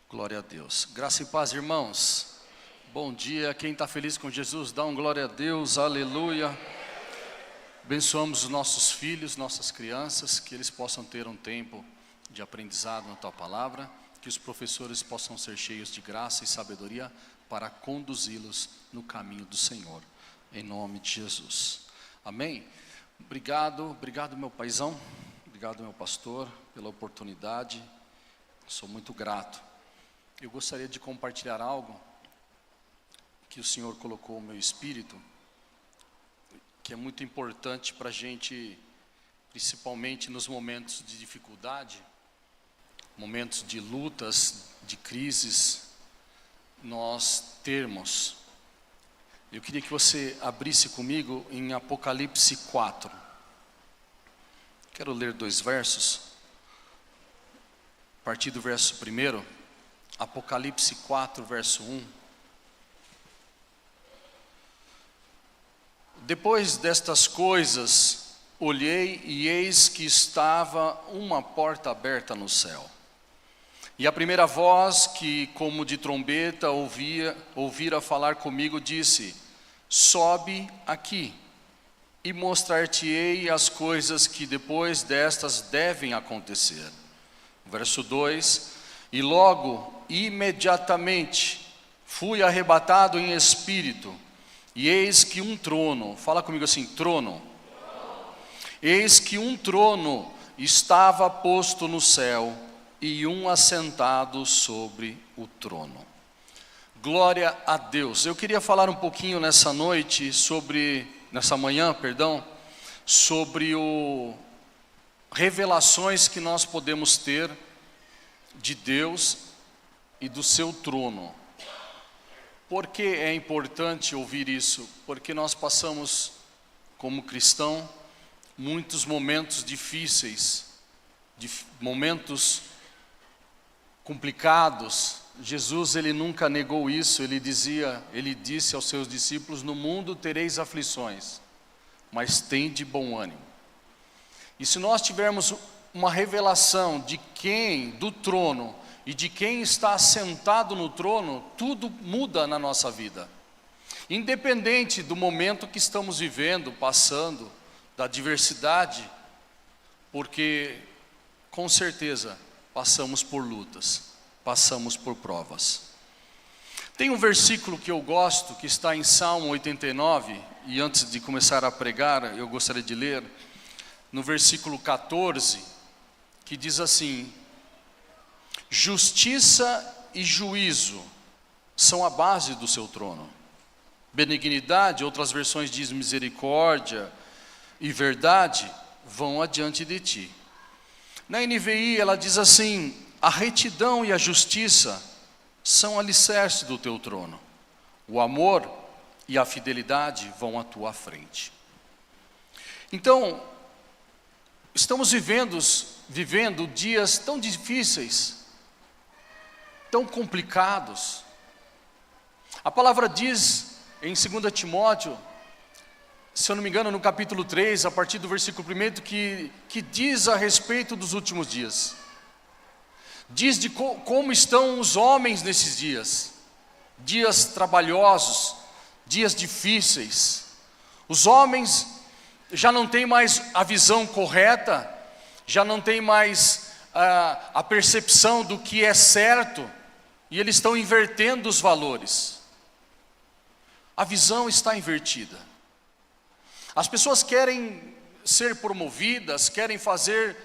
Glória a Deus. Graça e paz, irmãos. Bom dia. Quem está feliz com Jesus, dá um glória a Deus. Aleluia. Abençoamos os nossos filhos, nossas crianças, que eles possam ter um tempo de aprendizado na Tua Palavra, que os professores possam ser cheios de graça e sabedoria para conduzi-los no caminho do Senhor, em nome de Jesus. Amém? Obrigado meu paizão, obrigado meu pastor pela oportunidade, sou muito grato. Eu gostaria de compartilhar algo que o Senhor colocou no meu espírito, que é muito importante para a gente, principalmente nos momentos de dificuldade, momentos de lutas, de crises, nós termos. Eu queria que você abrisse comigo em Apocalipse 4. Quero ler 2 versos, a partir do verso 1. Apocalipse 4, verso 1. Depois destas coisas, olhei e eis que estava uma porta aberta no céu. E a primeira voz que, como de trombeta, ouvira falar comigo, disse: sobe aqui, e mostrar-te-ei as coisas que depois destas devem acontecer. Verso 2. E logo, imediatamente, fui arrebatado em espírito, e eis que um trono, fala comigo assim, trono. Eis que um trono estava posto no céu, e um assentado sobre o trono. Glória a Deus. Eu queria falar um pouquinho nessa manhã, sobre revelações que nós podemos ter de Deus e do seu trono. Por que é importante ouvir isso? Porque nós passamos, como cristão, muitos momentos difíceis, momentos complicados. Jesus, ele nunca negou isso. Ele disse aos seus discípulos: no mundo tereis aflições, mas tende bom ânimo. E se nós tivermos uma revelação do trono e de quem está assentado no trono, tudo muda na nossa vida. Independente do momento que estamos vivendo, passando, da adversidade, porque com certeza passamos por lutas, passamos por provas. Tem um versículo que eu gosto, que está em Salmo 89, e antes de começar a pregar, eu gostaria de ler, no versículo 14, que diz assim: justiça e juízo são a base do seu trono. Benignidade, outras versões diz misericórdia e verdade, vão adiante de ti. Na NVI ela diz assim: a retidão e a justiça são alicerce do teu trono. O amor e a fidelidade vão à tua frente. Então, estamos vivendo dias tão difíceis, tão complicados. A palavra diz em 2 Timóteo, se eu não me engano, no capítulo 3, a partir do versículo 1, que diz a respeito dos últimos dias. Diz de como estão os homens nesses dias. Dias trabalhosos, dias difíceis. Os homens já não têm mais a visão correta, já não têm mais a percepção do que é certo, e eles estão invertendo os valores. A visão está invertida. As pessoas querem ser promovidas, querem fazer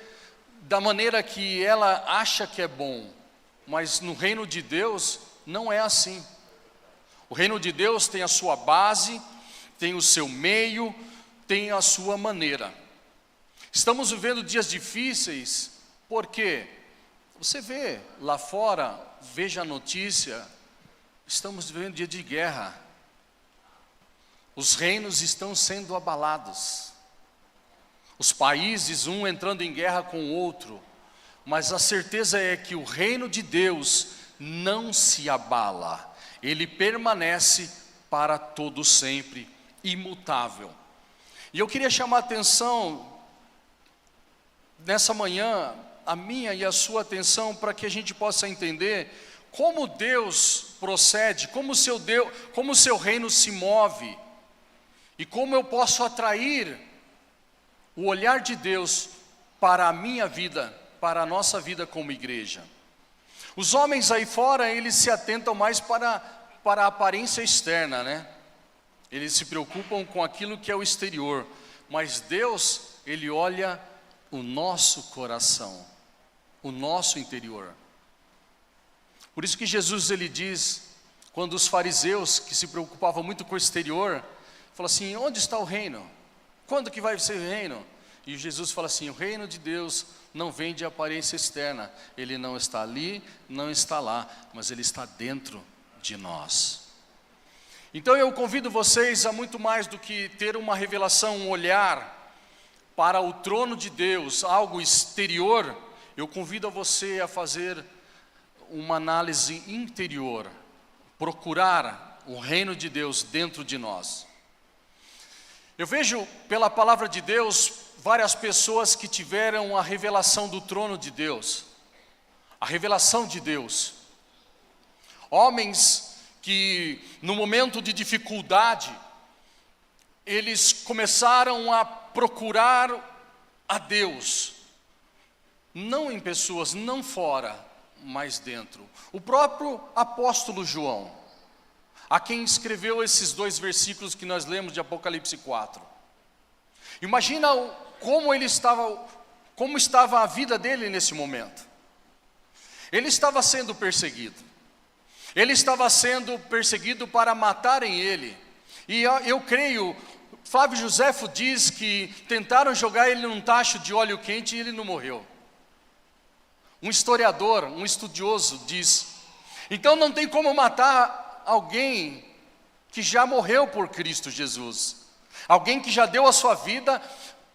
da maneira que ela acha que é bom, mas no reino de Deus não é assim. O reino de Deus tem a sua base, tem o seu meio, tem a sua maneira. Estamos vivendo dias difíceis, porque você vê lá fora, veja a notícia, estamos vivendo dia de guerra. Os reinos estão sendo abalados. Os países, um entrando em guerra com o outro. Mas a certeza é que o reino de Deus não se abala. Ele permanece para todo sempre, imutável. E eu queria chamar a atenção nessa manhã, a minha e a sua atenção, para que a gente possa entender como Deus procede, como o seu reino se move, e como eu posso atrair o olhar de Deus para a minha vida, para a nossa vida como igreja. Os homens aí fora, eles se atentam mais para a aparência externa, né? Eles se preocupam com aquilo que é o exterior, mas Deus, Ele olha o nosso coração, o nosso interior. Por isso que Jesus, Ele diz, quando os fariseus, que se preocupavam muito com o exterior, falam assim, onde está o reino? Quando que vai ser o reino? E Jesus fala assim, o reino de Deus não vem de aparência externa, ele não está ali, não está lá, mas ele está dentro de nós. Então eu convido vocês a muito mais do que ter uma revelação, um olhar para o trono de Deus, algo exterior, eu convido a você a fazer uma análise interior, procurar o reino de Deus dentro de nós. Eu vejo pela palavra de Deus várias pessoas que tiveram a revelação do trono de Deus, a revelação de Deus. Homens que no momento de dificuldade, eles começaram a procurar a Deus, não em pessoas, não fora, mas dentro. O próprio apóstolo João, a quem escreveu esses 2 versículos que nós lemos de Apocalipse 4. Imagina como estava a vida dele nesse momento. Ele estava sendo perseguido. Ele estava sendo perseguido para matarem ele. E eu creio, Flávio Joséfo diz que tentaram jogar ele num tacho de óleo quente e ele não morreu. Um historiador, um estudioso diz, então não tem como matar alguém que já morreu por Cristo Jesus. Alguém que já deu a sua vida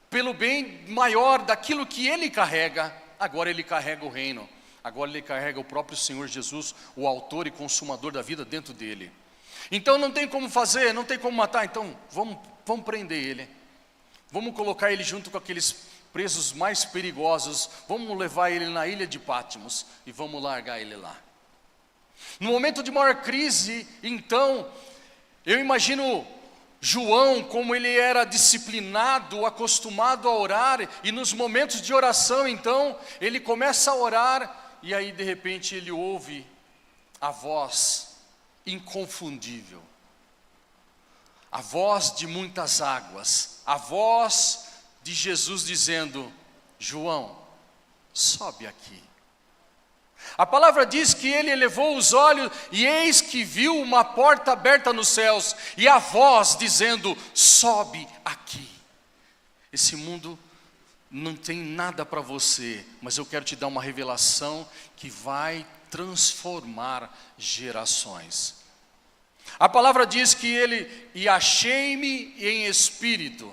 pelo bem maior daquilo que ele carrega. Agora ele carrega o reino. Agora ele carrega o próprio Senhor Jesus, o autor e consumador da vida dentro dele. Então não tem como fazer, não tem como matar. Então vamos prender ele. Vamos colocar ele junto com aqueles presos mais perigosos. Vamos levar ele na ilha de Patmos e vamos largar ele lá. No momento de maior crise, então, eu imagino João, como ele era disciplinado, acostumado a orar, e nos momentos de oração, então, ele começa a orar, e aí de repente ele ouve a voz inconfundível, a voz de muitas águas, a voz de Jesus dizendo, João, sobe aqui. A palavra diz que ele elevou os olhos e eis que viu uma porta aberta nos céus e a voz dizendo, sobe aqui. Esse mundo não tem nada para você, mas eu quero te dar uma revelação que vai transformar gerações. A palavra diz que ele, e achei-me em espírito.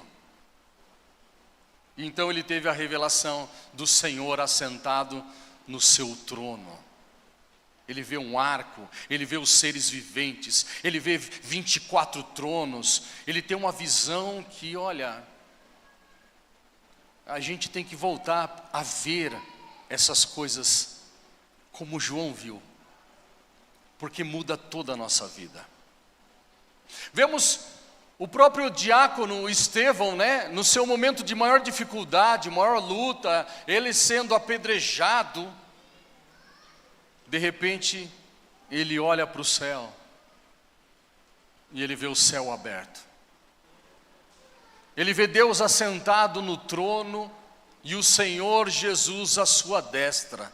Então ele teve a revelação do Senhor assentado no seu trono. Ele vê um arco, ele vê os seres viventes, ele vê 24 tronos, ele tem uma visão que, olha, a gente tem que voltar a ver essas coisas como João viu, porque muda toda a nossa vida. Vemos o próprio diácono Estevão, né, no seu momento de maior dificuldade, maior luta, ele sendo apedrejado, de repente, ele olha para o céu, e ele vê o céu aberto. Ele vê Deus assentado no trono, e o Senhor Jesus à sua destra.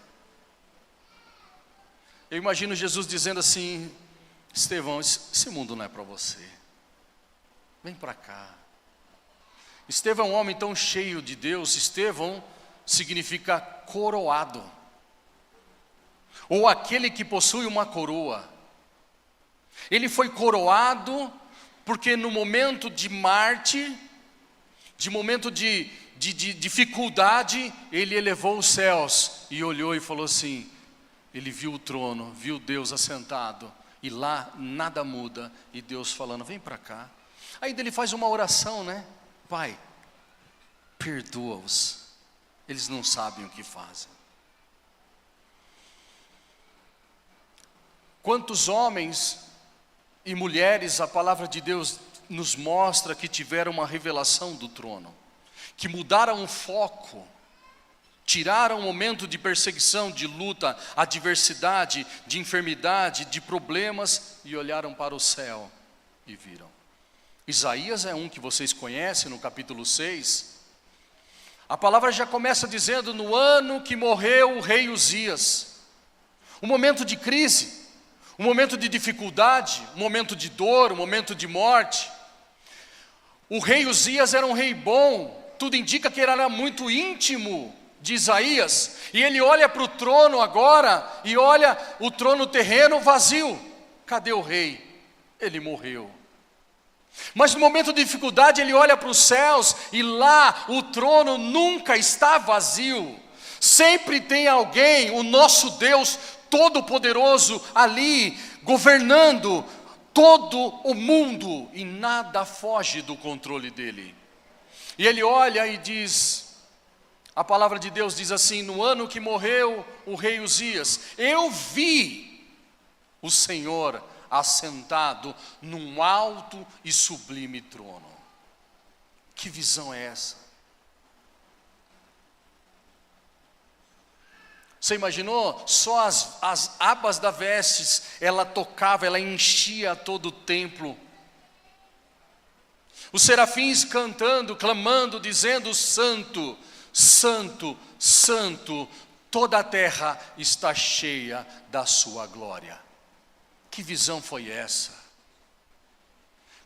Eu imagino Jesus dizendo assim, Estevão, esse mundo não é para você. Vem para cá. Estevão é um homem tão cheio de Deus. Estevão significa coroado, ou aquele que possui uma coroa. Ele foi coroado porque no momento de mártir, de momento de dificuldade, ele elevou os céus e olhou e falou assim, ele viu o trono, viu Deus assentado, e lá nada muda, e Deus falando, vem para cá. Aí ele faz uma oração, né? Pai, perdoa-os, eles não sabem o que fazem. Quantos homens e mulheres a palavra de Deus nos mostra que tiveram uma revelação do trono, que mudaram o foco, tiraram o momento de perseguição, de luta, adversidade, de enfermidade, de problemas e olharam para o céu e viram. Isaías é um que vocês conhecem, no capítulo 6. A palavra já começa dizendo: no ano que morreu o rei Uzias. Um momento de crise, um momento de dificuldade, um momento de dor, um momento de morte. O rei Uzias era um rei bom, tudo indica que ele era muito íntimo de Isaías, e ele olha para o trono agora, e olha o trono terreno vazio. Cadê o rei? Ele morreu. Mas no momento de dificuldade ele olha para os céus, e lá o trono nunca está vazio. Sempre tem alguém, o nosso Deus Todo-Poderoso ali, governando todo o mundo, e nada foge do controle dele. E ele olha e diz, a palavra de Deus diz assim: no ano que morreu o rei Uzias, eu vi o Senhor assentado num alto e sublime trono. Que visão é essa? Você imaginou? Só as abas da vestes, ela tocava, ela enchia todo o templo. Os serafins cantando, clamando, dizendo: Santo, Santo, Santo, toda a terra está cheia da sua glória. Que visão foi essa?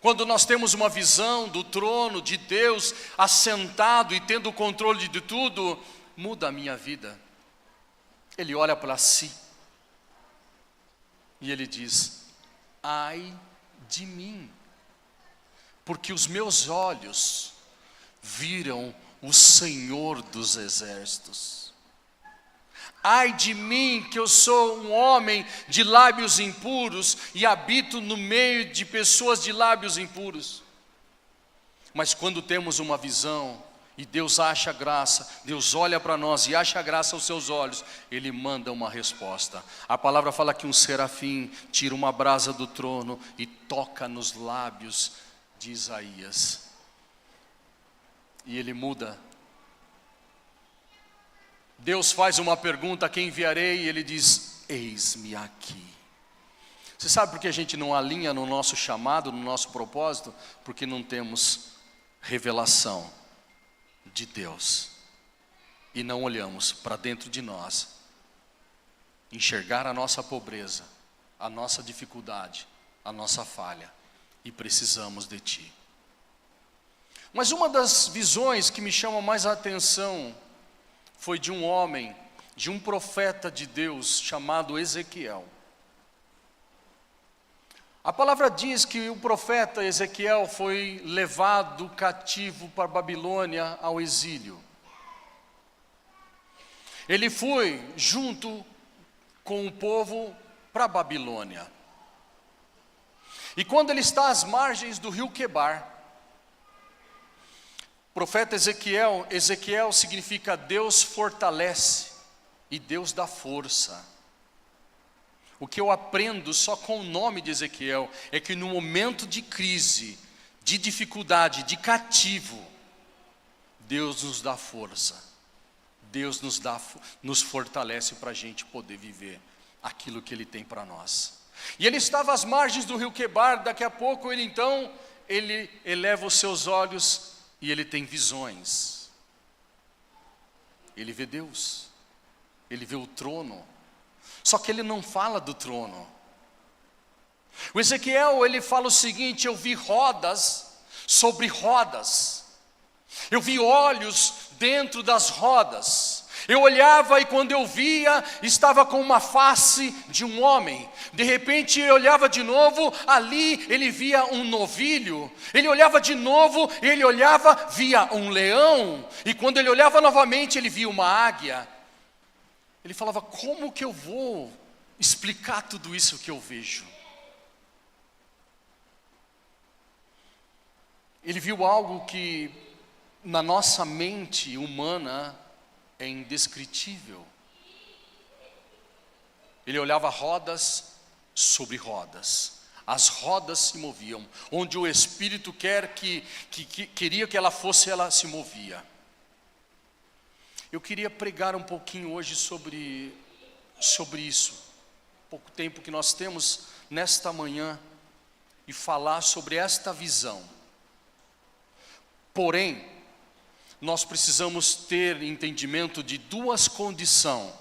Quando nós temos uma visão do trono de Deus assentado e tendo o controle de tudo, muda a minha vida. Ele olha para si e ele diz: ai de mim, porque os meus olhos viram o Senhor dos exércitos. Ai de mim, que eu sou um homem de lábios impuros e habito no meio de pessoas de lábios impuros. Mas quando temos uma visão e Deus acha graça, Deus olha para nós e acha graça aos seus olhos, Ele manda uma resposta. A palavra fala que um serafim tira uma brasa do trono e toca nos lábios de Isaías. E ele muda. Deus faz uma pergunta: quem enviarei? E ele diz: eis-me aqui. Você sabe por que a gente não alinha no nosso chamado, no nosso propósito? Porque não temos revelação de Deus e não olhamos para dentro de nós, enxergar a nossa pobreza, a nossa dificuldade, a nossa falha, e precisamos de Ti. Mas uma das visões que me chama mais a atenção foi de um homem, de um profeta de Deus chamado Ezequiel. A palavra diz que o profeta Ezequiel foi levado cativo para a Babilônia ao exílio. Ele foi junto com o povo para a Babilônia. E quando ele está às margens do rio Quebar, o profeta Ezequiel significa Deus fortalece e Deus dá força. O que eu aprendo só com o nome de Ezequiel é que no momento de crise, de dificuldade, de cativo, Deus nos dá força. Deus nos fortalece para a gente poder viver aquilo que Ele tem para nós. E ele estava às margens do rio Quebar. Daqui a pouco ele eleva os seus olhos e ele tem visões. Ele vê Deus, ele vê o trono. Só que ele não fala do trono. O Ezequiel, ele fala o seguinte: eu vi rodas sobre rodas. Eu vi olhos dentro das rodas. Eu olhava e quando eu via, estava com uma face de um homem. De repente eu olhava de novo, ali ele via um novilho. Ele olhava de novo, ele olhava, via um leão. E quando ele olhava novamente, ele via uma águia. Ele falava: como que eu vou explicar tudo isso que eu vejo? Ele viu algo que na nossa mente humana é indescritível. Ele olhava rodas, sobre rodas. As rodas se moviam. Onde o Espírito queria que ela fosse, ela se movia. Eu queria pregar um pouquinho hoje sobre isso. Pouco tempo que nós temos nesta manhã e falar sobre esta visão. Porém, nós precisamos ter entendimento de duas condições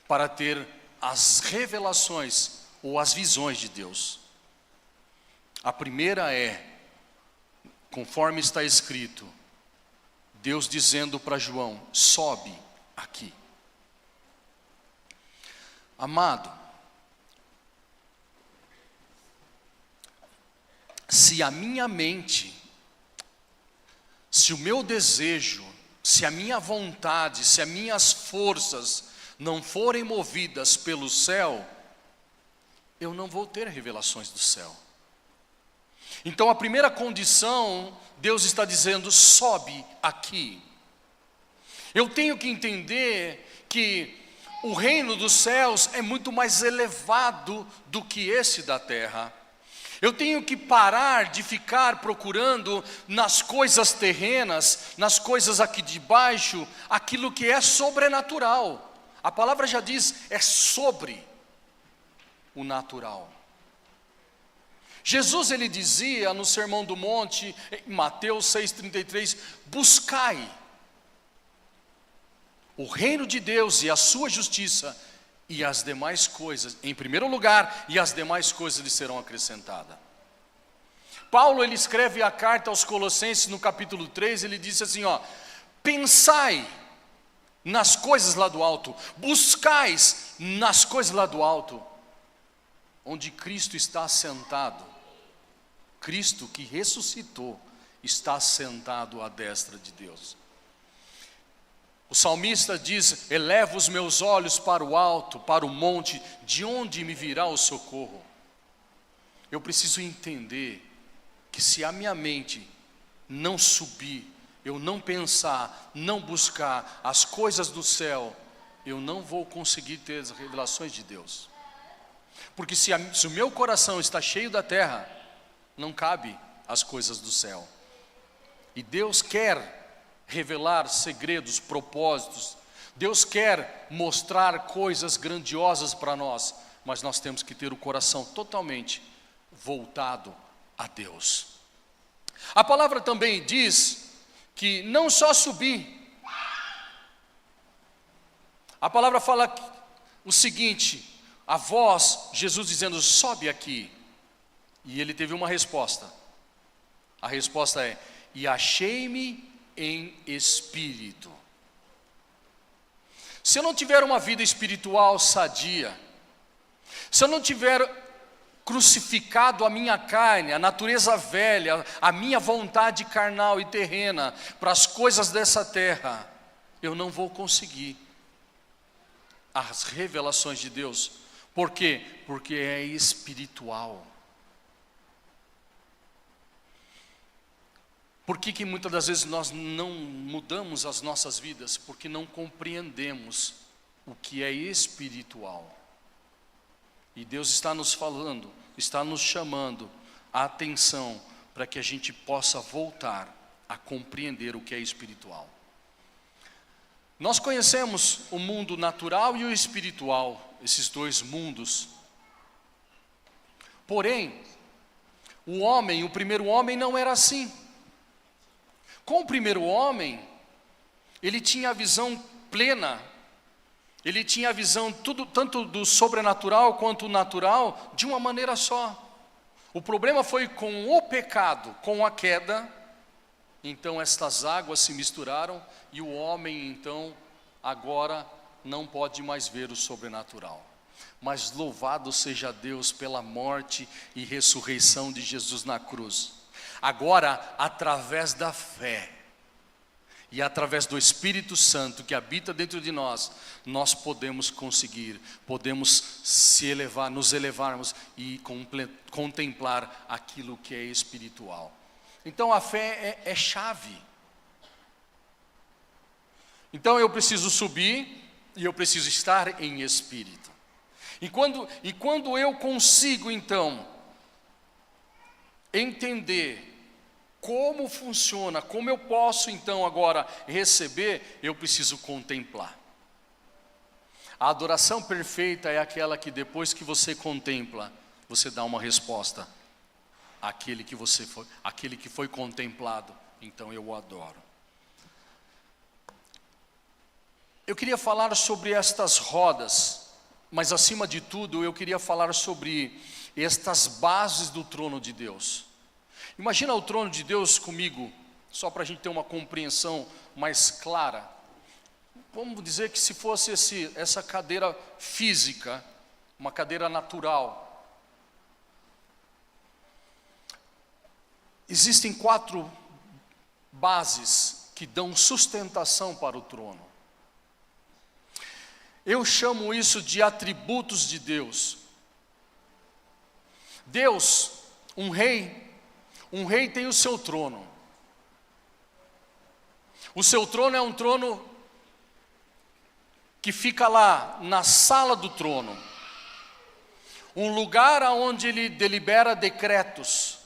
para ter as revelações ou as visões de Deus. A primeira é, conforme está escrito, Deus dizendo para João: sobe aqui. Amado, se a minha mente, se o meu desejo, se a minha vontade, se as minhas forças não forem movidas pelo céu, eu não vou ter revelações do céu. Então a primeira condição, Deus está dizendo: sobe aqui. Eu tenho que entender que o reino dos céus é muito mais elevado do que esse da terra. Eu tenho que parar de ficar procurando nas coisas terrenas, nas coisas aqui de baixo, aquilo que é sobrenatural. A palavra já diz, é sobre o natural. Jesus, ele dizia no Sermão do Monte, em Mateus 6,33, buscai o reino de Deus e a sua justiça, e as demais coisas, em primeiro lugar, e as demais coisas lhe serão acrescentadas. Paulo, ele escreve a carta aos Colossenses no capítulo 3, ele disse assim, pensai nas coisas lá do alto, buscais nas coisas lá do alto, onde Cristo está assentado. Cristo que ressuscitou está sentado à destra de Deus. O salmista diz: eleva os meus olhos para o alto, para o monte, de onde me virá o socorro? Eu preciso entender que se a minha mente não subir, eu não pensar, não buscar as coisas do céu, eu não vou conseguir ter as revelações de Deus. Porque se o meu coração está cheio da terra, não cabe as coisas do céu. E Deus quer revelar segredos, propósitos. Deus quer mostrar coisas grandiosas para nós, mas nós temos que ter o coração totalmente voltado a Deus. A palavra também diz que não só subir. A palavra fala o seguinte: a voz, Jesus dizendo, sobe aqui. E ele teve uma resposta. A resposta é: e achei-me em espírito. Se eu não tiver uma vida espiritual sadia, se eu não tiver crucificado a minha carne, a natureza velha, a minha vontade carnal e terrena para as coisas dessa terra, eu não vou conseguir as revelações de Deus. Por quê? Porque é espiritual. Por que muitas das vezes nós não mudamos as nossas vidas? Porque não compreendemos o que é espiritual. E Deus está nos falando, está nos chamando a atenção para que a gente possa voltar a compreender o que é espiritual. Nós conhecemos o mundo natural e o espiritual, esses dois mundos. Porém, o primeiro homem não era assim. Com o primeiro homem, ele tinha a visão plena, ele tinha a visão tanto do sobrenatural quanto do natural, de uma maneira só. O problema foi com o pecado, com a queda, então estas águas se misturaram e o homem então agora não pode mais ver o sobrenatural. Mas louvado seja Deus pela morte e ressurreição de Jesus na cruz. Agora, através da fé e através do Espírito Santo que habita dentro de nós, nós podemos conseguir, podemos se elevar, nos elevarmos e contemplar aquilo que é espiritual. Então a fé é chave. Então eu preciso subir e eu preciso estar em espírito. E quando eu consigo, então, entender como funciona, como eu posso, então, agora receber, eu preciso contemplar. A adoração perfeita é aquela que depois que você contempla, você dá uma resposta àquele que foi contemplado. Então eu o adoro. Eu queria falar sobre estas rodas, mas acima de tudo eu queria falar sobre estas bases do trono de Deus. Imagina o trono de Deus comigo, só para a gente ter uma compreensão mais clara. Vamos dizer que se fosse essa cadeira física, uma cadeira natural. Existem 4 bases que dão sustentação para o trono. Eu chamo isso de atributos de Deus. Deus, um rei tem o seu trono. O seu trono é um trono que fica lá na sala do trono. Um lugar onde ele delibera decretos.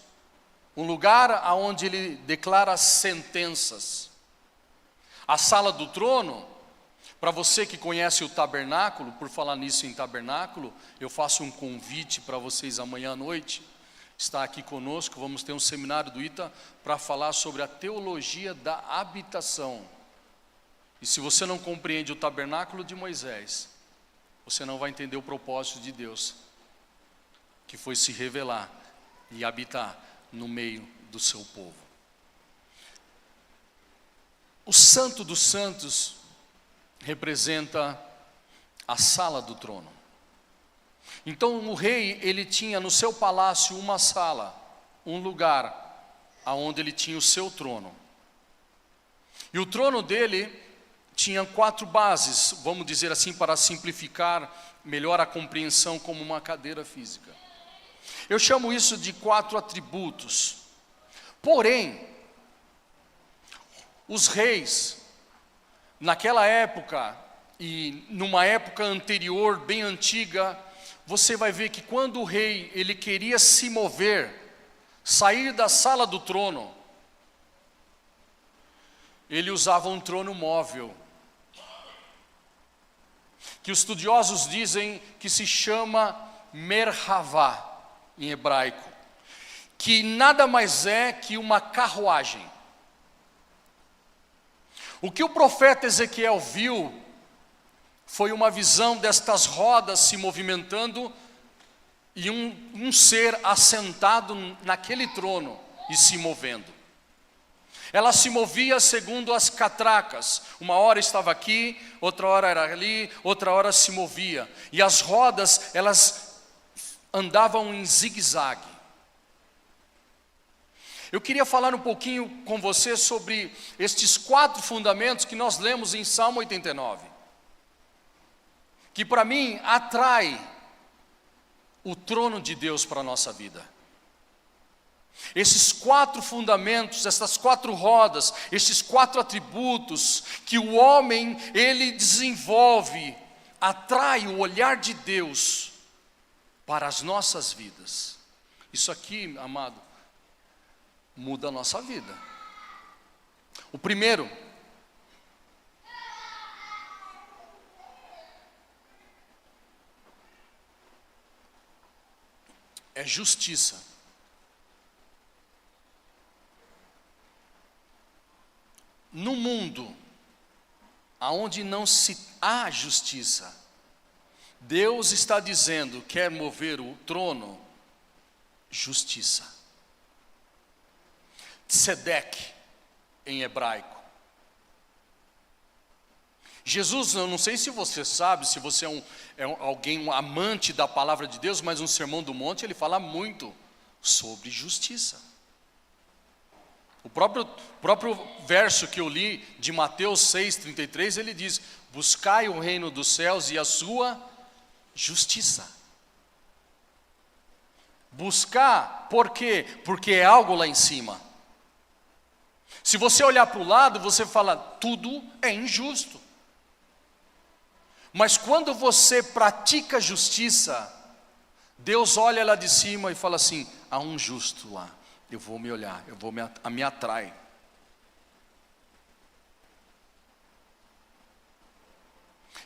Um lugar onde ele declara sentenças. A sala do trono, para você que conhece o tabernáculo, por falar nisso em tabernáculo, eu faço um convite para vocês amanhã à noite. Está aqui conosco, vamos ter um seminário do ITA para falar sobre a teologia da habitação. E se você não compreende o tabernáculo de Moisés, você não vai entender o propósito de Deus, que foi se revelar e habitar no meio do seu povo. O Santo dos Santos representa a sala do trono. Então o rei, ele tinha no seu palácio uma sala, um lugar aonde ele tinha o seu trono. E o trono dele tinha 4 bases, vamos dizer assim, para simplificar melhor a compreensão, como uma cadeira física. Eu chamo isso de 4 atributos. Porém, os reis, naquela época e numa época anterior, bem antiga, você vai ver que quando o rei ele queria se mover, sair da sala do trono, ele usava um trono móvel, que os estudiosos dizem que se chama merhavá em hebraico, que nada mais é que uma carruagem. O que o profeta Ezequiel viu foi uma visão destas rodas se movimentando e um ser assentado naquele trono e se movendo. Ela se movia segundo as catracas, uma hora estava aqui, outra hora era ali, outra hora se movia. E as rodas, elas andavam em zigue-zague. Eu queria falar um pouquinho com você sobre estes 4 fundamentos que nós lemos em Salmo 89. Que para mim atrai o trono de Deus para a nossa vida. Esses 4 fundamentos, essas 4 rodas, esses 4 atributos que o homem ele desenvolve, atrai o olhar de Deus para as nossas vidas. Isso aqui, amado, muda a nossa vida. O primeiro é justiça. No mundo aonde não se há justiça, Deus está dizendo, quer mover o trono, justiça. Tzedek, em hebraico. Jesus, eu não sei se você sabe, se você um amante da palavra de Deus, mas no Sermão do Monte ele fala muito sobre justiça. O próprio verso que eu li de Mateus 6,33, ele diz, buscai o reino dos céus e a sua justiça. Buscar, por quê? Porque é algo lá em cima. Se você olhar para o lado, você fala, tudo é injusto. Mas quando você pratica justiça, Deus olha lá de cima e fala assim: há um justo lá, eu vou me olhar, me atrai.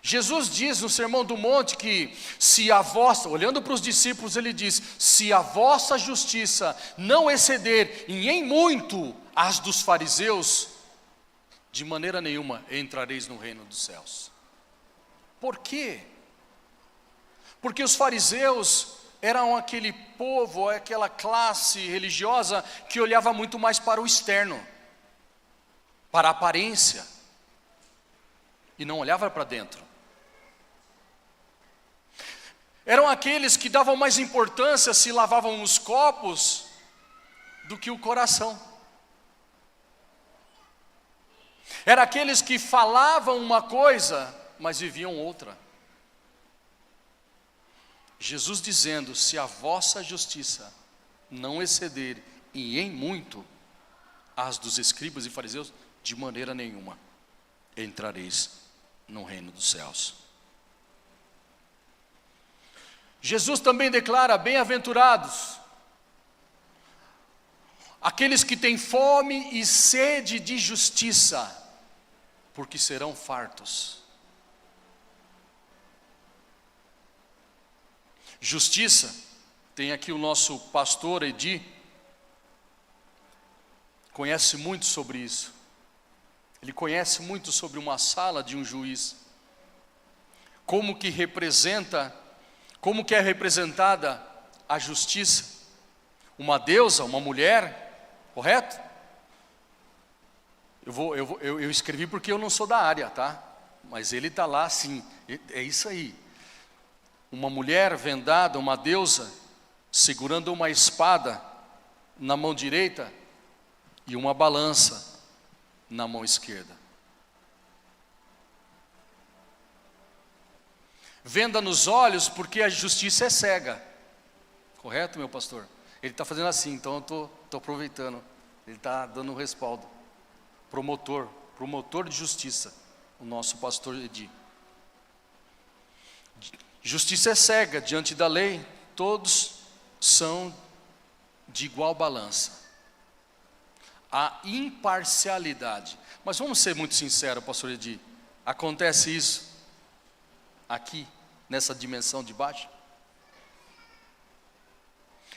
Jesus diz no Sermão do Monte que se a vossa, olhando para os discípulos, ele diz: se a vossa justiça não exceder em muito as dos fariseus, de maneira nenhuma entrareis no reino dos céus. Por quê? Porque os fariseus eram aquele povo, aquela classe religiosa que olhava muito mais para o externo, para a aparência, e não olhava para dentro. Eram aqueles que davam mais importância se lavavam os copos do que o coração. Eram aqueles que falavam uma coisa, mas viviam outra. Jesus dizendo: se a vossa justiça não exceder e em muito as dos escribas e fariseus, de maneira nenhuma entrareis no reino dos céus. Jesus também declara: bem-aventurados aqueles que têm fome e sede de justiça, porque serão fartos. Justiça, tem aqui o nosso pastor Edi, conhece muito sobre isso. Ele conhece muito sobre uma sala de um juiz, como que é representada a justiça. Uma deusa, uma mulher, correto? Eu escrevi porque eu não sou da área, tá? Mas ele está lá assim, é isso aí. Uma mulher vendada, uma deusa, segurando uma espada na mão direita e uma balança na mão esquerda. Venda nos olhos, porque a justiça é cega. Correto, meu pastor? Ele está fazendo assim, então eu estou aproveitando. Ele está dando um respaldo. Promotor de justiça, o nosso pastor Edi. Justiça é cega, diante da lei, todos são de igual balança. A imparcialidade. Mas vamos ser muito sinceros, pastor Edi. Acontece isso aqui, nessa dimensão de baixo?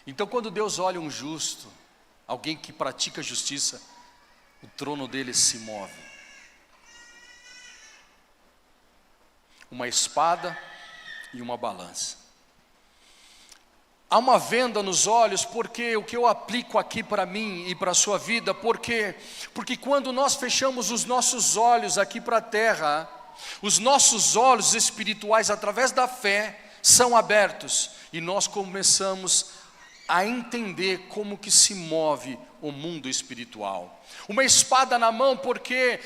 Então, quando Deus olha um justo, alguém que pratica justiça, o trono dele se move. Uma espada e uma balança. Há uma venda nos olhos, porque o que eu aplico aqui para mim e para a sua vida, porque quando nós fechamos os nossos olhos aqui para a terra, os nossos olhos espirituais, através da fé, são abertos, e nós começamos a entender como que se move o mundo espiritual. Uma espada na mão, porque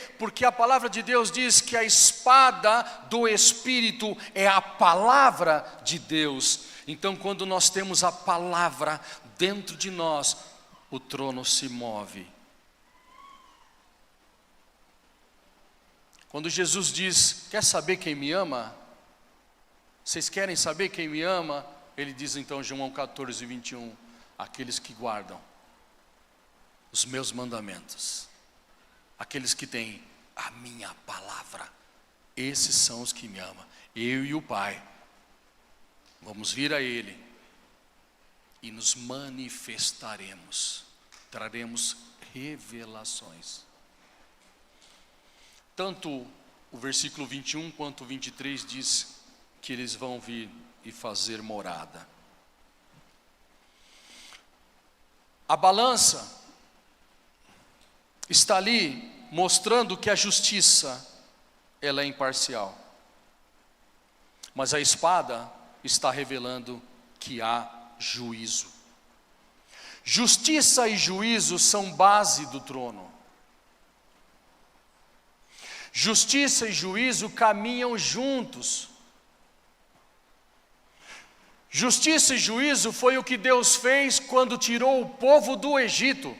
a palavra de Deus diz que a espada do Espírito é a palavra de Deus. Então, quando nós temos a palavra dentro de nós, o trono se move. Quando Jesus diz: quer saber quem me ama? Vocês querem saber quem me ama? Ele diz então, João 14, 21, aqueles que guardam os meus mandamentos, aqueles que têm a minha palavra, esses são os que me amam. Eu e o Pai vamos vir a Ele e nos manifestaremos, traremos revelações. Tanto o versículo 21 quanto o 23 diz que eles vão vir e fazer morada. A balança está ali mostrando que a justiça, ela é imparcial. Mas a espada está revelando que há juízo. Justiça e juízo são base do trono. Justiça e juízo caminham juntos. Justiça e juízo foi o que Deus fez quando tirou o povo do Egito.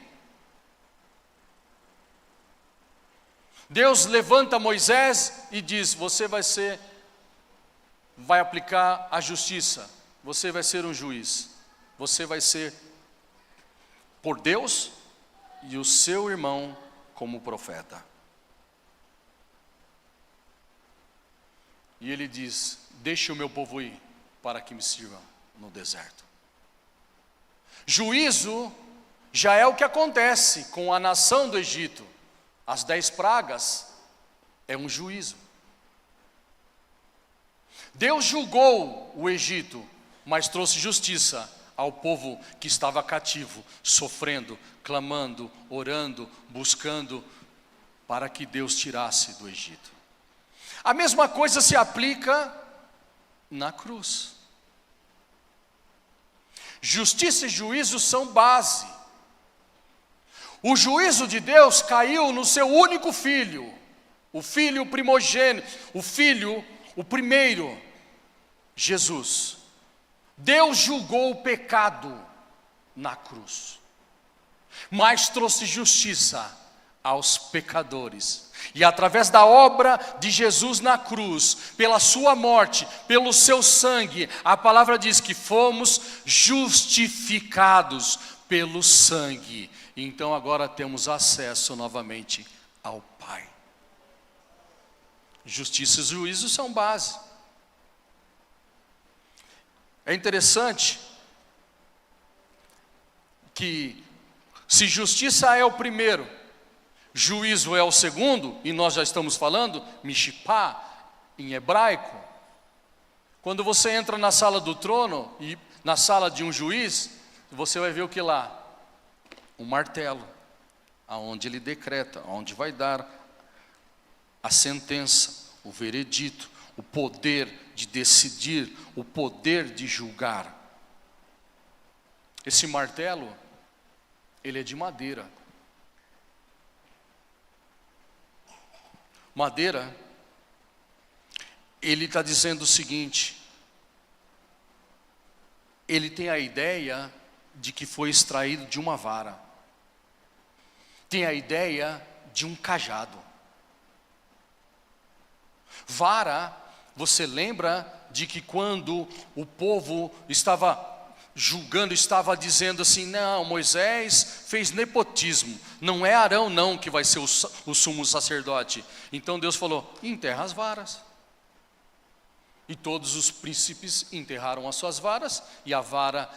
Deus levanta Moisés e diz: você vai ser vai aplicar a justiça. Você vai ser um juiz. Você vai ser por Deus e o seu irmão como profeta. E ele diz: deixe o meu povo ir para que me sirvam no deserto. Juízo já é o que acontece com a nação do Egito. As 10 pragas é um juízo. Deus julgou o Egito, mas trouxe justiça ao povo que estava cativo, sofrendo, clamando, orando, buscando, para que Deus tirasse do Egito. A mesma coisa se aplica na cruz. Justiça e juízo são base. O juízo de Deus caiu no seu único filho, o filho primogênito, o primeiro, Jesus. Deus julgou o pecado na cruz, mas trouxe justiça aos pecadores. E através da obra de Jesus na cruz, pela sua morte, pelo seu sangue, a palavra diz que fomos justificados pelo sangue. Então agora temos acesso novamente ao Pai. Justiça e juízo são base. É interessante que se justiça é o primeiro, juízo é o segundo, e nós já estamos falando, mishpá, em hebraico. Quando você entra na sala do trono, e na sala de um juiz, você vai ver o que lá? Um martelo, aonde ele decreta, aonde vai dar a sentença, o veredito, o poder de decidir, o poder de julgar. Esse martelo, ele é de madeira. Madeira, ele está dizendo o seguinte: ele tem a ideia de que foi extraído de uma vara, tem a ideia de um cajado. Vara, você lembra de que quando o povo estava julgando, estava dizendo assim: não, Moisés fez nepotismo, não é Arão não que vai ser o sumo sacerdote. Então Deus falou: enterra as varas. E todos os príncipes enterraram as suas varas, e a vara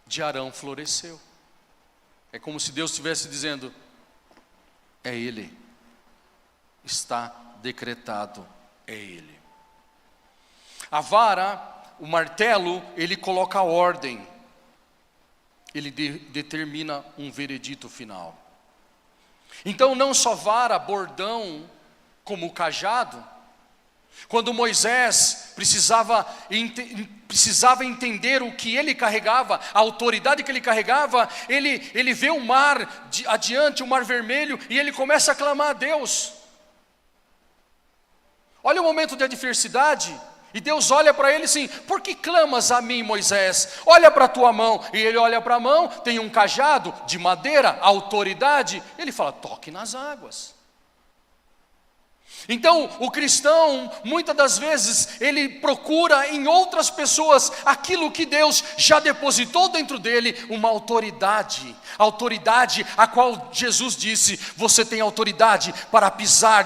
de Arão floresceu. É como se Deus estivesse dizendo: é ele, está decretado, é ele. A vara, o martelo, ele coloca ordem, ele determina um veredito final. Então não só vara, bordão, como o cajado. Quando Moisés precisava entender o que ele carregava, a autoridade que ele carregava, ele vê o mar adiante, o mar vermelho, e ele começa a clamar a Deus. Olha o momento de adversidade, e Deus olha para ele assim: por que clamas a mim, Moisés? Olha para a tua mão. E ele olha para a mão, tem um cajado de madeira, autoridade. Ele fala: toque nas águas. Então, o cristão, muitas das vezes, ele procura em outras pessoas aquilo que Deus já depositou dentro dele, uma autoridade. Autoridade a qual Jesus disse: você tem autoridade para pisar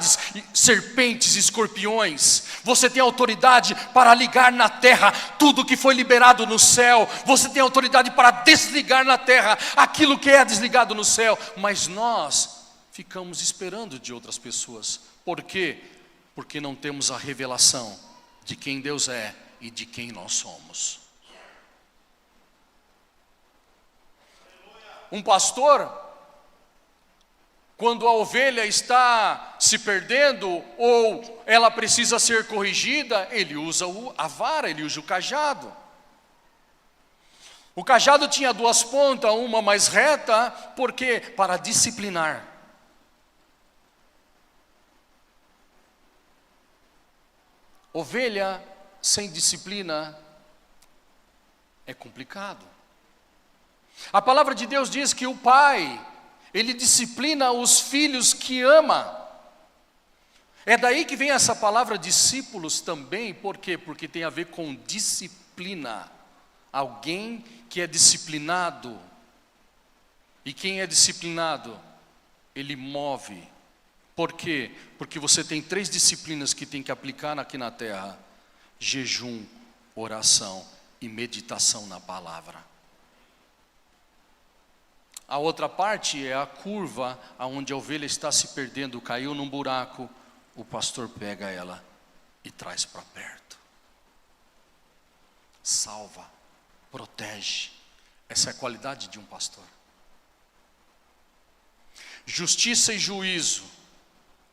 serpentes e escorpiões. Você tem autoridade para ligar na terra tudo que foi liberado no céu. Você tem autoridade para desligar na terra aquilo que é desligado no céu. Mas nós ficamos esperando de outras pessoas. Por quê? Porque não temos a revelação de quem Deus é e de quem nós somos. Um pastor, quando a ovelha está se perdendo ou ela precisa ser corrigida, ele usa a vara, ele usa o cajado. O cajado tinha 2 pontas, uma mais reta, por quê? Para disciplinar. Ovelha sem disciplina é complicado. A palavra de Deus diz que o pai, ele disciplina os filhos que ama. É daí que vem essa palavra discípulos também, por quê? Porque tem a ver com disciplina. Alguém que é disciplinado. E quem é disciplinado? Ele move. Por quê? Porque você tem 3 disciplinas que tem que aplicar aqui na terra: jejum, oração e meditação na palavra. A outra parte é a curva, onde a ovelha está se perdendo, caiu num buraco, o pastor pega ela e traz para perto. Salva, protege. Essa é a qualidade de um pastor. Justiça e juízo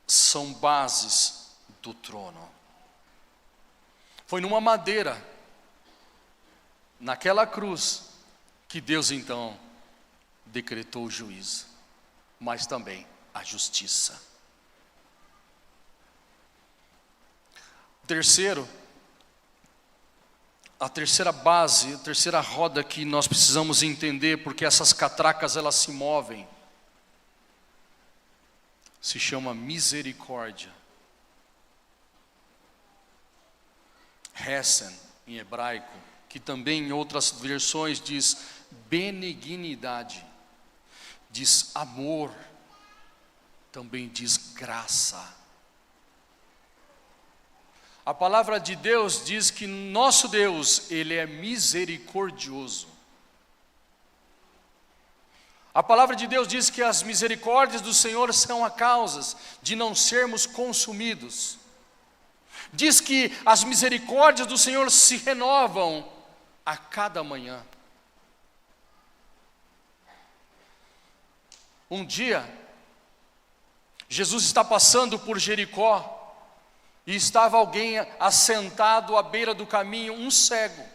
são bases do trono. Foi numa madeira, naquela cruz, que Deus então decretou o juízo, mas também a justiça. A terceira base, a terceira roda que nós precisamos entender, porque essas catracas elas se movem, se chama misericórdia. Hesed, em hebraico, que também em outras versões diz benignidade, diz amor, também diz graça. A palavra de Deus diz que nosso Deus, Ele é misericordioso. A palavra de Deus diz que as misericórdias do Senhor são a causa de não sermos consumidos. Diz que as misericórdias do Senhor se renovam a cada manhã. Um dia, Jesus está passando por Jericó e estava alguém assentado à beira do caminho, um cego,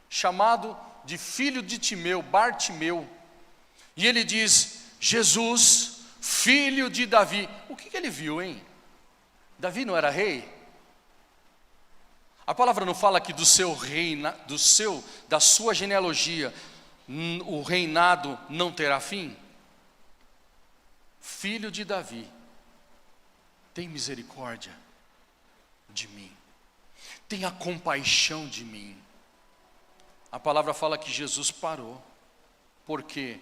chamado de filho de Timeu, Bartimeu. E ele diz: Jesus, filho de Davi. O que ele viu, hein? Davi não era rei? A palavra não fala que da sua genealogia, o reinado não terá fim? Filho de Davi, tem misericórdia de mim, tenha compaixão de mim. A palavra fala que Jesus parou. Por quê?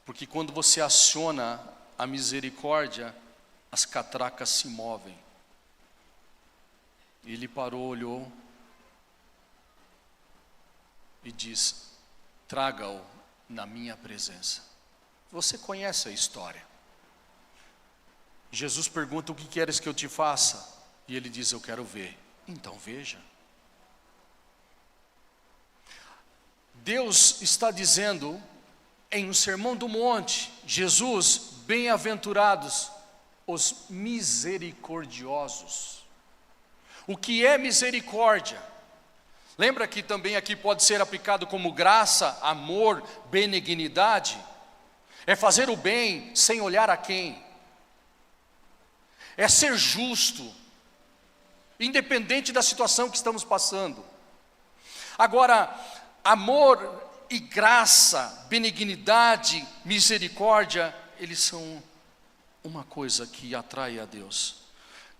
Porque quando você aciona a misericórdia, as catracas se movem. Ele parou, olhou e diz: traga-o na minha presença. Você conhece a história. Jesus pergunta: o que queres que eu te faça? E ele diz: eu quero ver. Então veja. Deus está dizendo em um sermão do monte, Jesus, bem-aventurados os misericordiosos. O que é misericórdia? Lembra que também aqui pode ser aplicado como graça, amor, benignidade? É fazer o bem sem olhar a quem. É ser justo, independente da situação que estamos passando. Agora, amor e graça, benignidade, misericórdia, eles são uma coisa que atrai a Deus.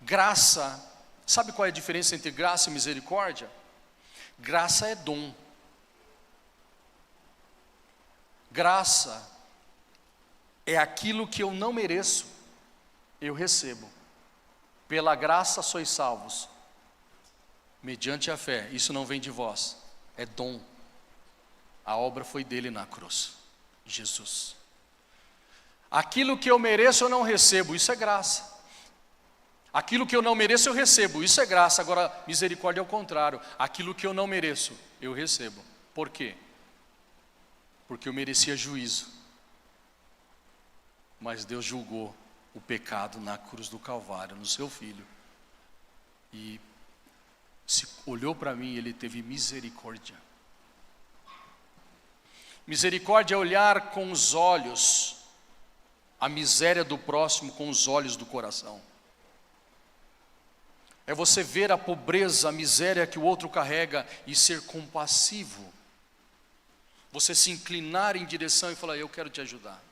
Graça, sabe qual é a diferença entre graça e misericórdia? Graça é dom. Graça é aquilo que eu não mereço, eu recebo. Pela graça sois salvos, mediante a fé. Isso não vem de vós, é dom. A obra foi dele na cruz, Jesus. Aquilo que eu mereço eu não recebo, isso é graça. Aquilo que eu não mereço eu recebo, isso é graça. Agora, misericórdia é o contrário. Aquilo que eu não mereço, eu recebo. Por quê? Porque eu merecia juízo. Mas Deus julgou o pecado na cruz do Calvário, no seu Filho. E se olhou para mim e Ele teve misericórdia. Misericórdia é olhar com os olhos a miséria do próximo com os olhos do coração. É você ver a pobreza, a miséria que o outro carrega e ser compassivo. Você se inclinar em direção e falar: eu quero te ajudar.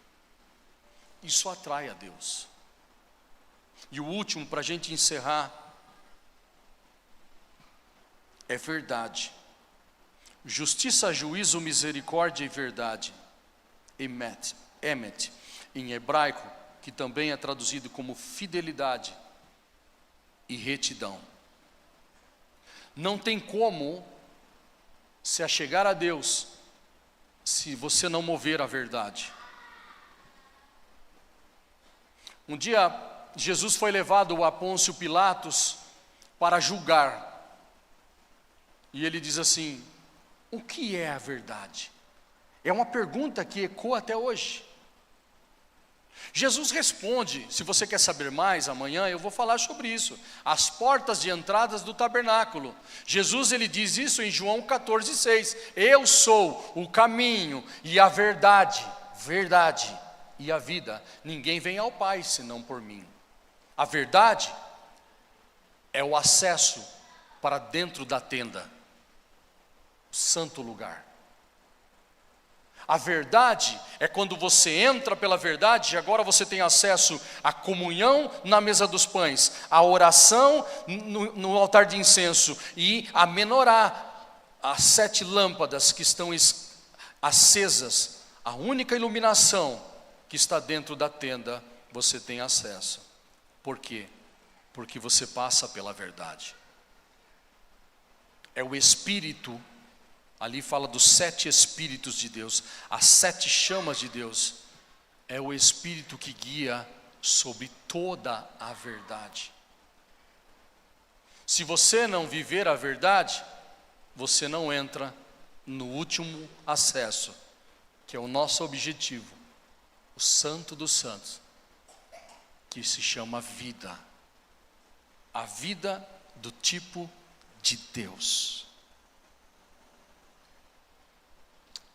Isso atrai a Deus. E o último, para a gente encerrar, é verdade. Justiça, juízo, misericórdia e verdade. Emet, em hebraico, que também é traduzido como fidelidade e retidão. Não tem como se achegar a Deus se você não mover a verdade. Um dia, Jesus foi levado a Pôncio Pilatos para julgar. E ele diz assim: o que é a verdade? É uma pergunta que ecoa até hoje. Jesus responde, se você quer saber mais, amanhã eu vou falar sobre isso. As portas de entradas do tabernáculo. Jesus, ele diz isso em João 14,6. Eu sou o caminho e a verdade e a vida. Ninguém vem ao Pai senão por mim. A verdade é o acesso para dentro da tenda, o santo lugar. A verdade é quando você entra pela verdade, e agora você tem acesso à comunhão na mesa dos pães, à oração no altar de incenso e a menorá, as 7 lâmpadas que estão acesas, a única iluminação que está dentro da tenda, você tem acesso. Por quê? Porque você passa pela verdade. É o Espírito. Ali fala dos 7 Espíritos de Deus, as 7 chamas de Deus. É o Espírito que guia sobre toda a verdade. Se você não viver a verdade, você não entra no último acesso, que é o nosso objetivo, o Santo dos Santos, que se chama vida. A vida do tipo de Deus.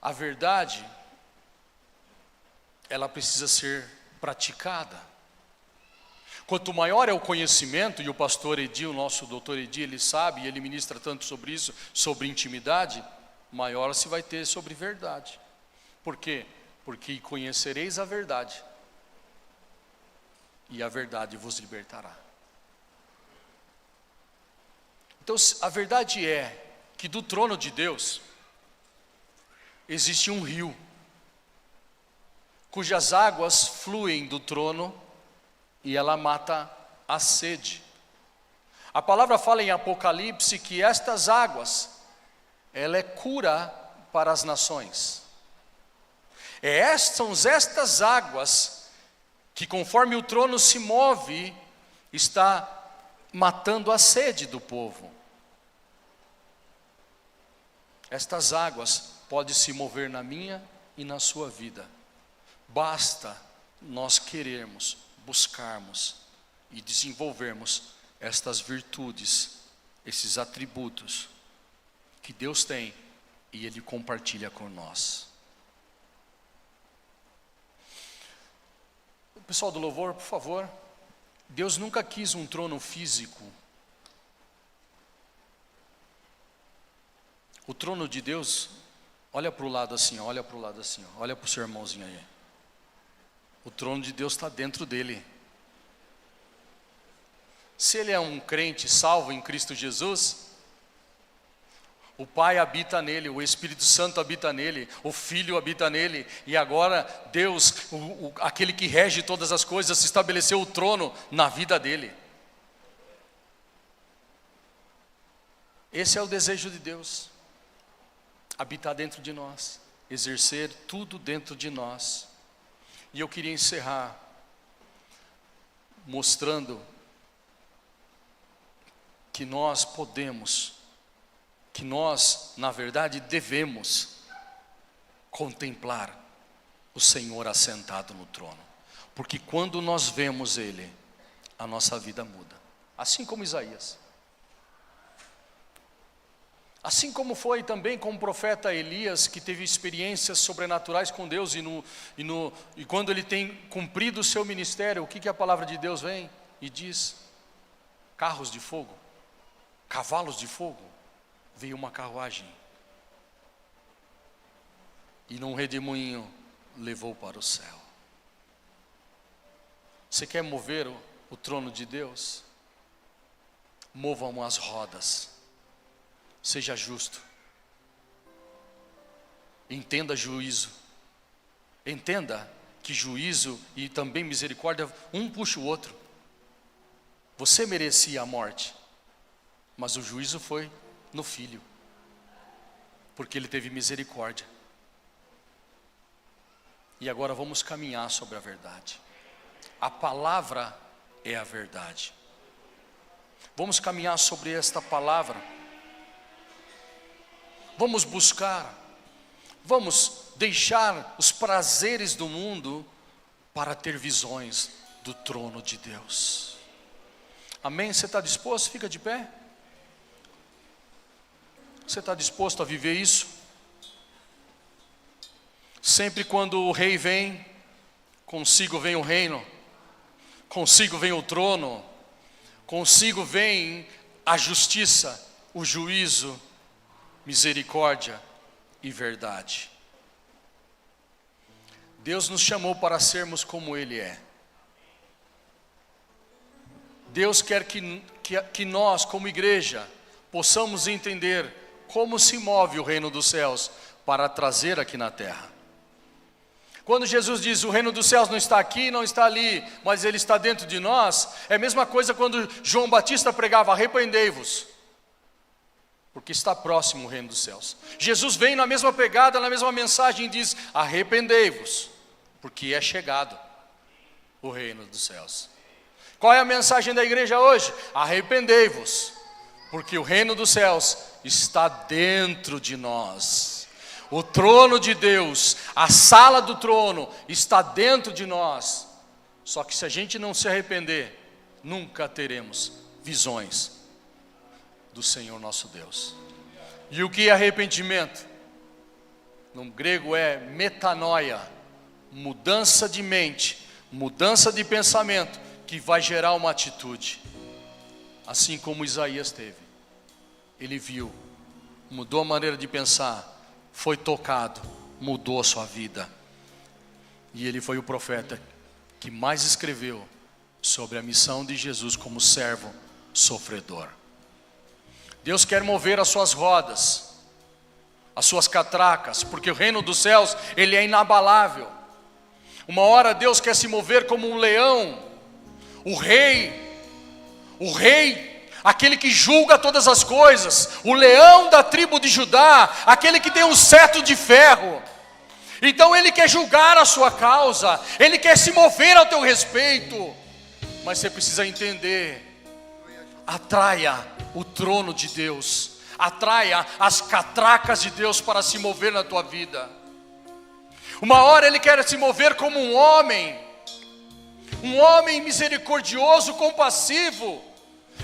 A verdade, ela precisa ser praticada. Quanto maior é o conhecimento, e o pastor Edi, o nosso doutor Edi, ele sabe, e ele ministra tanto sobre isso, sobre intimidade, maior se vai ter sobre verdade. Por quê? Porque conhecereis a verdade, e a verdade vos libertará. Então, a verdade é que do trono de Deus existe um rio, cujas águas fluem do trono e ela mata a sede. A palavra fala em Apocalipse que estas águas, ela é cura para as nações. São estas águas que, conforme o trono se move, está matando a sede do povo. Estas águas podem se mover na minha e na sua vida. Basta nós querermos, buscarmos e desenvolvermos estas virtudes, esses atributos que Deus tem e Ele compartilha com nós. Pessoal do louvor, por favor. Deus nunca quis um trono físico. O trono de Deus, olha para o lado assim, olha para o lado assim, olha para o seu irmãozinho aí. O trono de Deus está dentro dele. Se ele é um crente salvo em Cristo Jesus, o Pai habita nele, o Espírito Santo habita nele, o Filho habita nele, e agora Deus, aquele que rege todas as coisas, estabeleceu o trono na vida dele. Esse é o desejo de Deus, habitar dentro de nós, exercer tudo dentro de nós. E eu queria encerrar mostrando que nós podemos, que nós, na verdade, devemos contemplar o Senhor assentado no trono. Porque quando nós vemos Ele, a nossa vida muda. Assim como Isaías. Assim como foi também com o profeta Elias, que teve experiências sobrenaturais com Deus, e quando ele tem cumprido o seu ministério, o que a palavra de Deus vem e diz? Carros de fogo, cavalos de fogo, veio uma carruagem, e num redemoinho levou para o céu. Você quer mover o trono de Deus, movam as rodas. Seja justo. Entenda juízo. Entenda que juízo e também misericórdia, um puxa o outro. Você merecia a morte, mas o juízo foi no Filho, porque Ele teve misericórdia. E agora vamos caminhar sobre a verdade. A palavra é a verdade. Vamos caminhar sobre esta palavra. Vamos buscar, vamos deixar os prazeres do mundo para ter visões do trono de Deus. Amém? Você está disposto? Fica de pé. Você está disposto a viver isso? Sempre quando o rei vem, consigo vem o reino, consigo vem o trono, consigo vem a justiça, o juízo, misericórdia e verdade. Deus nos chamou para sermos como Ele é. Deus quer que nós, como igreja, possamos entender como se move o reino dos céus para trazer aqui na terra. Quando Jesus diz, o reino dos céus não está aqui, não está ali, mas Ele está dentro de nós, é a mesma coisa quando João Batista pregava, arrependei-vos, porque está próximo o reino dos céus. Jesus vem na mesma pegada, na mesma mensagem e diz, arrependei-vos, porque é chegado o reino dos céus. Qual é a mensagem da igreja hoje? Arrependei-vos, porque o reino dos céus está dentro de nós. O trono de Deus, a sala do trono está dentro de nós. Só que se a gente não se arrepender, nunca teremos visões do Senhor nosso Deus. E o que é arrependimento? No grego é metanoia, mudança de mente, mudança de pensamento, que vai gerar uma atitude. Assim como Isaías teve. Ele viu, mudou a maneira de pensar, foi tocado, mudou a sua vida. E ele foi o profeta que mais escreveu sobre a missão de Jesus como servo sofredor. Deus quer mover as suas rodas, as suas catracas, porque o reino dos céus, ele é inabalável. Uma hora Deus quer se mover como um leão, o rei, aquele que julga todas as coisas, o leão da tribo de Judá, aquele que tem um cetro de ferro. Então Ele quer julgar a sua causa, Ele quer se mover ao teu respeito, mas você precisa entender, atraia o trono de Deus, atraia as catracas de Deus para se mover na tua vida. Uma hora Ele quer se mover como um homem misericordioso, compassivo,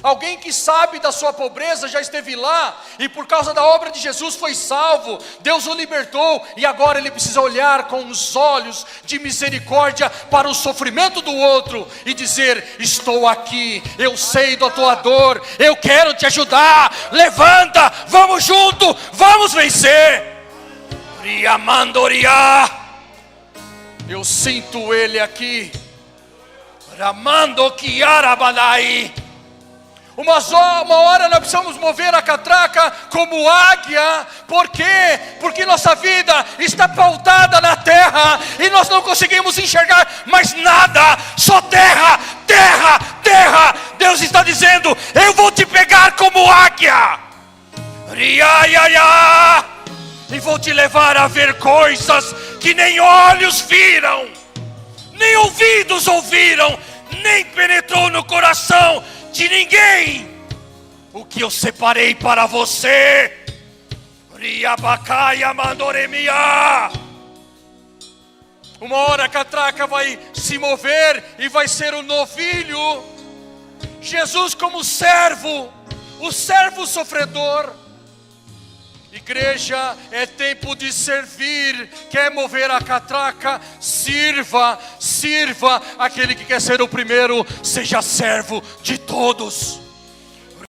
alguém que sabe da sua pobreza, já esteve lá, e por causa da obra de Jesus foi salvo, Deus o libertou, e agora ele precisa olhar com os olhos de misericórdia para o sofrimento do outro, e dizer, estou aqui, eu sei da tua dor, eu quero te ajudar, levanta, vamos junto, vamos vencer. Eu sinto ele aqui. Ramando Kiarabalai. Uma hora nós precisamos mover a catraca como águia. Por quê? Porque nossa vida está pautada na terra e nós não conseguimos enxergar mais nada, só terra, terra, terra. Deus está dizendo, eu vou te pegar como águia, e vou te levar a ver coisas que nem olhos viram, nem ouvidos ouviram, nem penetrou no coração de ninguém o que eu separei para você. Uma hora a catraca vai se mover e vai ser o novilho. Jesus como servo, o servo sofredor. Igreja, é tempo de servir. Quer mover a catraca? Sirva, sirva. Aquele que quer ser o primeiro, seja servo de todos.